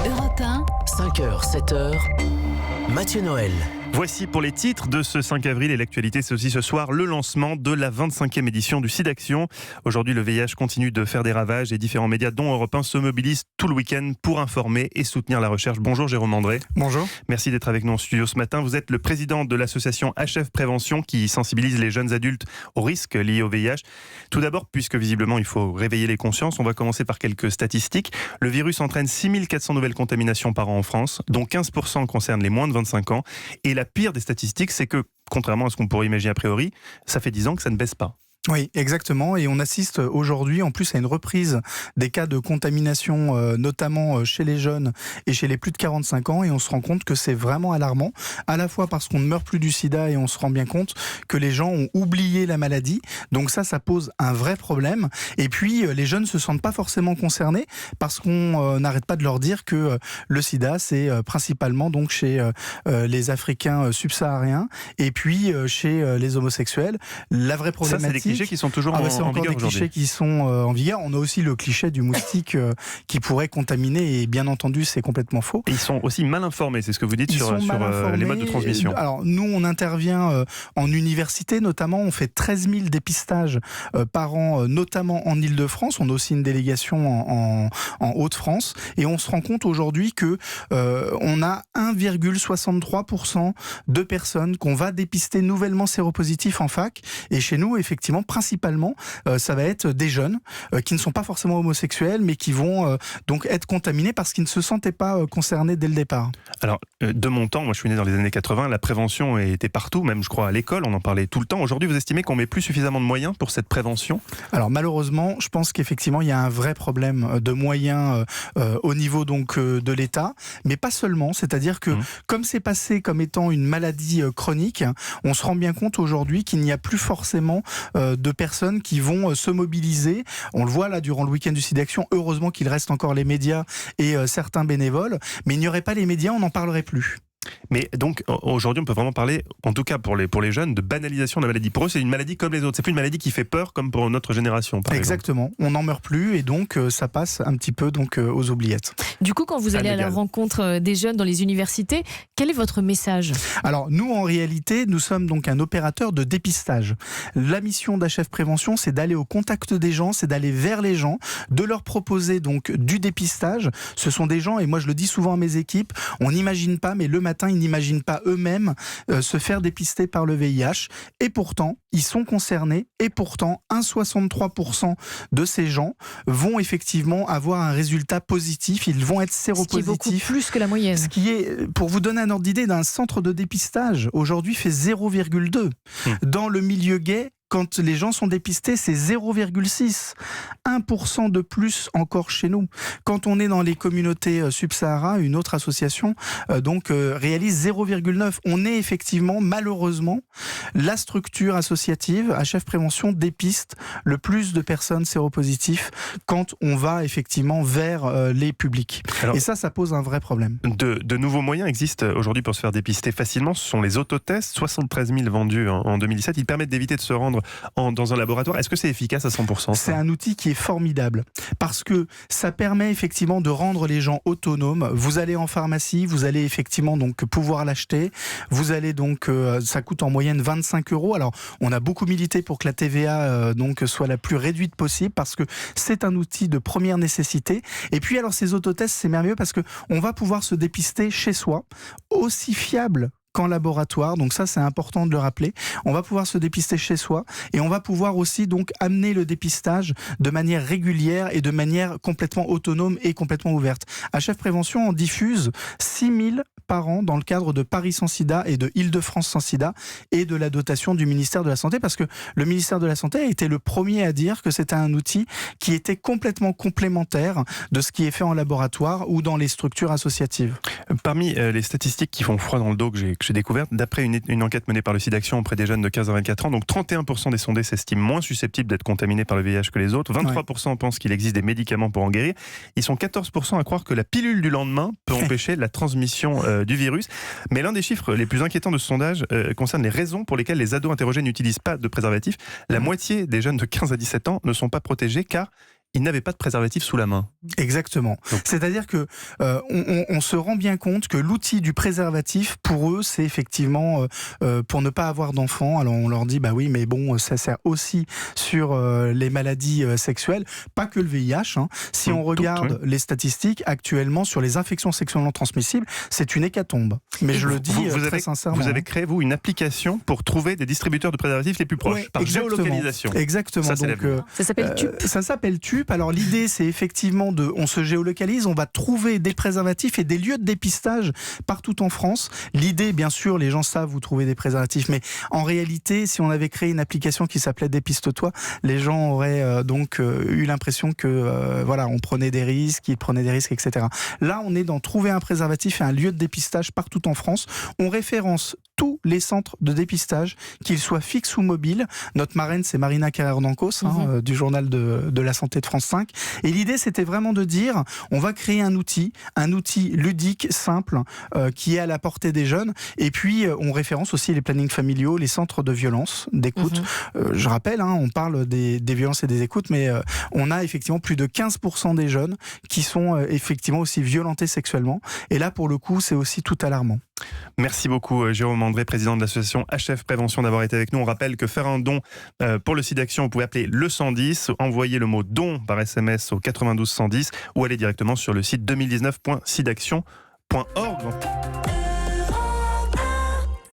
Europe 1, 5h, 7h, Mathieu Noël. Voici pour les titres de ce 5 avril et l'actualité, c'est aussi ce soir le lancement de la 25e édition du SIDAction. Aujourd'hui, le VIH continue de faire des ravages et différents médias, dont Europe 1, se mobilisent tout le week-end pour informer et soutenir la recherche. Bonjour Jérôme André. Bonjour. Merci d'être avec nous en studio ce matin. Vous êtes le président de l'association HF Prévention qui sensibilise les jeunes adultes aux risques liés au VIH. Tout d'abord, puisque visiblement il faut réveiller les consciences, on va commencer par quelques statistiques. Le virus entraîne 6400 nouvelles contaminations par an en France, dont 15% concernent les moins de 25 ans. Et la pire des statistiques, c'est que, contrairement à ce qu'on pourrait imaginer a priori, ça fait 10 ans que ça ne baisse pas. Oui, exactement. Et on assiste aujourd'hui en plus à une reprise des cas de contamination, notamment chez les jeunes et chez les plus de 45 ans. Et on se rend compte que c'est vraiment alarmant, à la fois parce qu'on ne meurt plus du sida et on se rend bien compte que les gens ont oublié la maladie. Donc ça pose un vrai problème. Et puis, les jeunes ne se sentent pas forcément concernés parce qu'on n'arrête pas de leur dire que le sida, c'est principalement donc chez les Africains subsahariens et puis chez les homosexuels. La vraie problématique... Ça, c'est des clichés qui sont toujours en vigueur aujourd'hui. C'est encore des clichés qui sont en vigueur. On a aussi le cliché du moustique qui pourrait contaminer et bien entendu, c'est complètement faux. Et ils sont aussi mal informés, c'est ce que vous dites sur les modes de transmission. Alors nous, on intervient en université notamment. On fait 13 000 dépistages par an, notamment en Île-de-France. On a aussi une délégation en Hauts-de-France. Et on se rend compte aujourd'hui que on a 1,63% de personnes qu'on va dépister nouvellement séropositifs en fac. Et chez nous, effectivement, principalement, ça va être des jeunes qui ne sont pas forcément homosexuels, mais qui vont donc être contaminés parce qu'ils ne se sentaient pas concernés dès le départ. Alors, de mon temps, moi je suis né dans les années 80, la prévention était partout, même je crois à l'école, on en parlait tout le temps. Aujourd'hui, vous estimez qu'on met plus suffisamment de moyens pour cette prévention ? Alors malheureusement, je pense qu'effectivement, il y a un vrai problème de moyens au niveau donc de l'État, mais pas seulement. C'est-à-dire que comme c'est passé comme étant une maladie chronique, on se rend bien compte aujourd'hui qu'il n'y a plus forcément de personnes qui vont se mobiliser. On le voit là durant le week-end du SIDAction. Heureusement qu'il reste encore les médias et certains bénévoles, mais il n'y aurait pas les médias, on n'en parlerait plus. Mais donc aujourd'hui on peut vraiment parler, en tout cas pour les jeunes, de banalisation de la maladie. Pour eux c'est une maladie comme les autres, c'est plus une maladie qui fait peur comme pour notre génération par Exactement, exemple. On n'en meurt plus et donc ça passe un petit peu donc aux oubliettes. Du coup quand vous allez à la rencontre des jeunes dans les universités, quel est votre message ? Alors nous en réalité nous sommes donc un opérateur de dépistage. La mission d'HF Prévention c'est d'aller au contact des gens, c'est d'aller vers les gens, de leur proposer donc du dépistage. Ce sont des gens, et moi je le dis souvent à mes équipes, on n'imagine pas mais le matin ils n'imaginent pas eux-mêmes se faire dépister par le VIH et pourtant ils sont concernés et pourtant 1,63% de ces gens vont effectivement avoir un résultat positif, ils vont être séropositifs. Ce qui est beaucoup plus que la moyenne. Ce qui est, pour vous donner un ordre d'idée, d'un centre de dépistage aujourd'hui fait 0,2. Dans le milieu gay, quand les gens sont dépistés, c'est 0,6. 1% de plus encore chez nous. Quand on est dans les communautés Sub-Sahara, une autre association réalise 0,9. On est effectivement, malheureusement, la structure associative, HF Prévention, dépiste le plus de personnes séropositives quand on va effectivement vers les publics. Alors, et ça pose un vrai problème. De nouveaux moyens existent aujourd'hui pour se faire dépister facilement. Ce sont les autotests, 73 000 vendus en 2017. Ils permettent d'éviter de se rendre dans un laboratoire. Est-ce que c'est efficace à 100% ? C'est un outil qui est formidable parce que ça permet effectivement de rendre les gens autonomes. Vous allez en pharmacie, vous allez effectivement donc pouvoir l'acheter. Vous allez donc, ça coûte en moyenne 25 €. Alors, on a beaucoup milité pour que la TVA soit la plus réduite possible parce que c'est un outil de première nécessité. Et puis alors ces autotests, c'est merveilleux parce que on va pouvoir se dépister chez soi, aussi fiable qu'en laboratoire, donc ça c'est important de le rappeler. On va pouvoir se dépister chez soi et on va pouvoir aussi donc amener le dépistage de manière régulière et de manière complètement autonome et complètement ouverte. HF Prévention en diffuse 6 000 par an dans le cadre de Paris sans sida et de Île-de-France sans sida et de la dotation du ministère de la Santé parce que le ministère de la Santé a été le premier à dire que c'était un outil qui était complètement complémentaire de ce qui est fait en laboratoire ou dans les structures associatives. Parmi les statistiques qui font froid dans le dos que j'ai découvertes, d'après une enquête menée par le SIDAction auprès des jeunes de 15 à 24 ans, donc 31% des sondés s'estiment moins susceptibles d'être contaminés par le VIH que les autres, 23% pensent qu'il existe des médicaments pour en guérir, ils sont 14% à croire que la pilule du lendemain peut empêcher la transmission du virus. Mais l'un des chiffres les plus inquiétants de ce sondage concerne les raisons pour lesquelles les ados interrogés n'utilisent pas de préservatif. La moitié des jeunes de 15 à 17 ans ne sont pas protégés car ils n'avaient pas de préservatif sous la main. Exactement. Donc. C'est-à-dire que on se rend bien compte que l'outil du préservatif, pour eux, c'est effectivement pour ne pas avoir d'enfants. Alors on leur dit, bah oui, mais bon, ça sert aussi sur les maladies sexuelles, pas que le VIH. Hein. Si on regarde les statistiques, actuellement, sur les infections sexuellement transmissibles, c'est une hécatombe. Mais je le dis très sincèrement. Vous avez créé, vous, une application pour trouver des distributeurs de préservatifs les plus proches, par géolocalisation. Exactement. Ça, donc, ça s'appelle TUP. Ça s'appelle TUP. Alors l'idée, c'est effectivement on se géolocalise, on va trouver des préservatifs et des lieux de dépistage partout en France. L'idée, bien sûr, les gens savent où trouver des préservatifs, mais en réalité, si on avait créé une application qui s'appelait Dépiste-toi, les gens auraient eu l'impression que voilà, on prenait des risques, ils prenaient des risques, etc. Là, on est dans trouver un préservatif et un lieu de dépistage partout en France. On référence tous les centres de dépistage, qu'ils soient fixes ou mobiles. Notre marraine, c'est Marina Carrère-Dancos, du journal de la santé de France 5. Et l'idée, c'était vraiment de dire, on va créer un outil ludique, simple, qui est à la portée des jeunes. Et puis, on référence aussi les plannings familiaux, les centres de violence, d'écoute. Je rappelle, on parle des violences et des écoutes, mais on a effectivement plus de 15% des jeunes qui sont effectivement aussi violentés sexuellement. Et là, pour le coup, c'est aussi tout alarmant. Merci beaucoup Jérôme André, président de l'association HF Prévention, d'avoir été avec nous. On rappelle que faire un don pour le SIDAction, vous pouvez appeler le 110, envoyer le mot don par SMS au 92 110 ou aller directement sur le site 2019.sidaction.org.